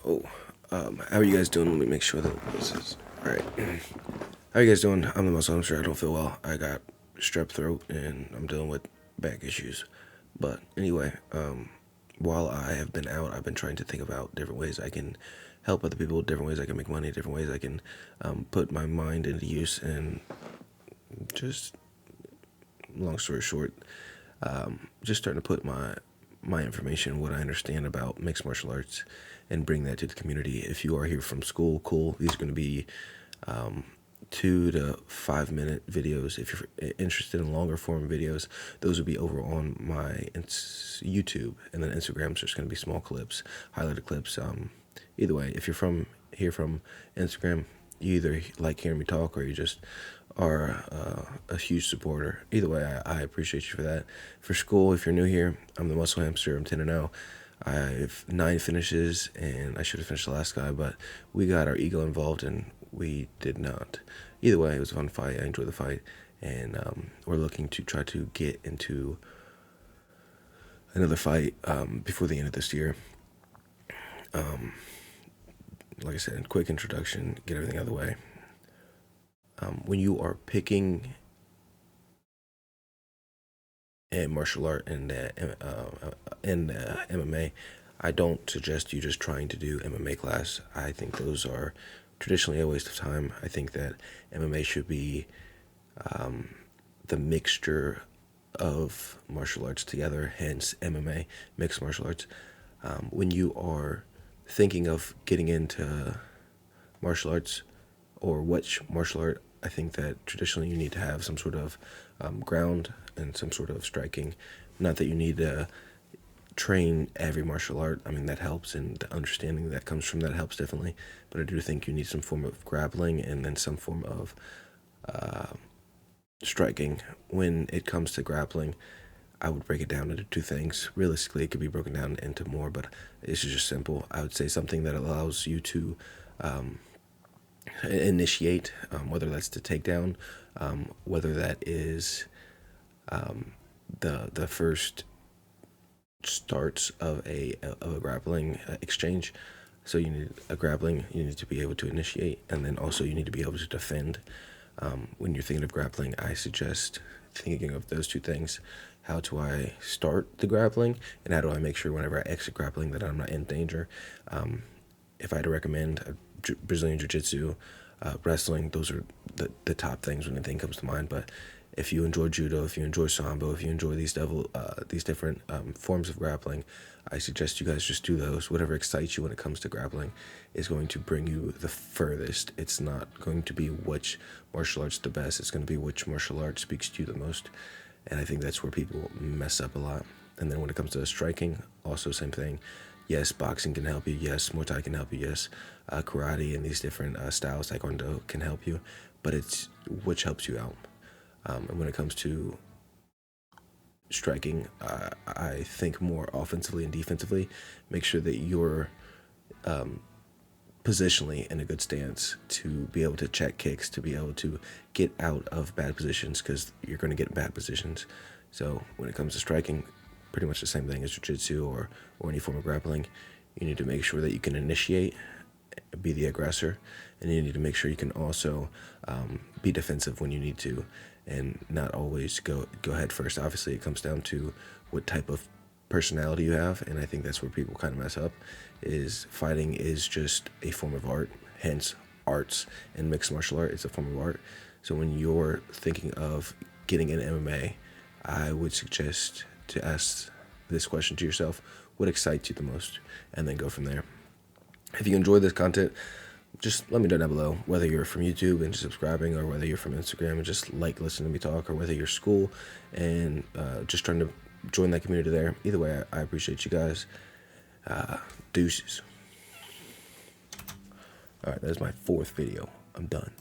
Oh, how are you guys doing? Let me make sure that this is alright. How are you guys doing? I'm the MuscleHmaster. I don't feel well. I got strep throat and I'm dealing with back issues. But anyway, while I have been out, I've been trying to think about different ways I can help other people, different ways I can make money, different ways I can put my mind into use, and just long story short, just starting to put my information, what I understand about mixed martial arts, and bring that to the community. If you are here from Skool, cool. These are going to be 2 to 5 minute videos. If you're interested in longer form videos, those will be over on my YouTube, and then Instagram's just going to be small clips, highlighted clips. Either way, if you're from Instagram, you either like hearing me talk or you just are a huge supporter. Either way, I appreciate you for that. For Skool, if you're new here, I'm the MuscleHmaster. I'm 10-0. I have 9 finishes, and I should have finished the last guy, but we got our ego involved, and we did not. Either way, it was a fun fight. I enjoyed the fight, and we're looking to try to get into another fight before the end of this year. Like I said, quick introduction, get everything out of the way. When you are picking a martial art and MMA, I don't suggest you just trying to do MMA class. I think those are traditionally a waste of time. I think that MMA should be the mixture of martial arts together, hence MMA, mixed martial arts. When you are thinking of getting into martial arts or which martial art, I think that traditionally you need to have some sort of ground and some sort of striking. Not that you need to train every martial art. I mean, that helps, and the understanding that comes from that helps definitely. But I do think you need some form of grappling and then some form of striking. When it comes to grappling, I would break it down into 2 things. Realistically, it could be broken down into more, but this is just simple. I would say something that allows you to initiate, whether that's the takedown, whether that is the first starts of a grappling exchange. So you need a grappling, you need to be able to initiate, and then also you need to be able to defend. When you're thinking of grappling, I suggest thinking of those 2 things. How do I start the grappling, and how do I make sure whenever I exit grappling that I'm not in danger? If I had to recommend Brazilian Jiu-Jitsu, wrestling, those are the top things when anything comes to mind. But if you enjoy judo, if you enjoy sambo, if you enjoy these different forms of grappling, I suggest you guys just do those. Whatever excites you when it comes to grappling is going to bring you the furthest. It's not going to be which martial art's the best. It's going to be which martial art speaks to you the most. And I think that's where people mess up a lot. And then when it comes to striking, also same thing. Yes, boxing can help you. Yes, Muay Thai can help you. Yes, karate and these different styles, taekwondo, can help you. But it's which helps you out. And when it comes to striking, I think more offensively and defensively. Make sure that you're positionally in a good stance to be able to check kicks, to be able to get out of bad positions, because you're going to get bad positions. So when it comes to striking, pretty much the same thing as jiu-jitsu or any form of grappling. You need to make sure that you can initiate, be the aggressor, and you need to make sure you can also be defensive when you need to, and not always go head first. Obviously, it comes down to what type of personality you have, and I think that's where people kind of mess up. Is fighting is just a form of art, hence arts, and mixed martial art is a form of art. So when you're thinking of getting in MMA, I would suggest to ask this question to yourself: what excites you the most? And then go from there. If you enjoy this content, just let me know down below, whether you're from YouTube and just subscribing, or whether you're from Instagram and just like listening to me talk, or whether you're Skool and just trying to join that community there. Either way, I appreciate you guys. Deuces. All right, that's my 4th video. I'm done.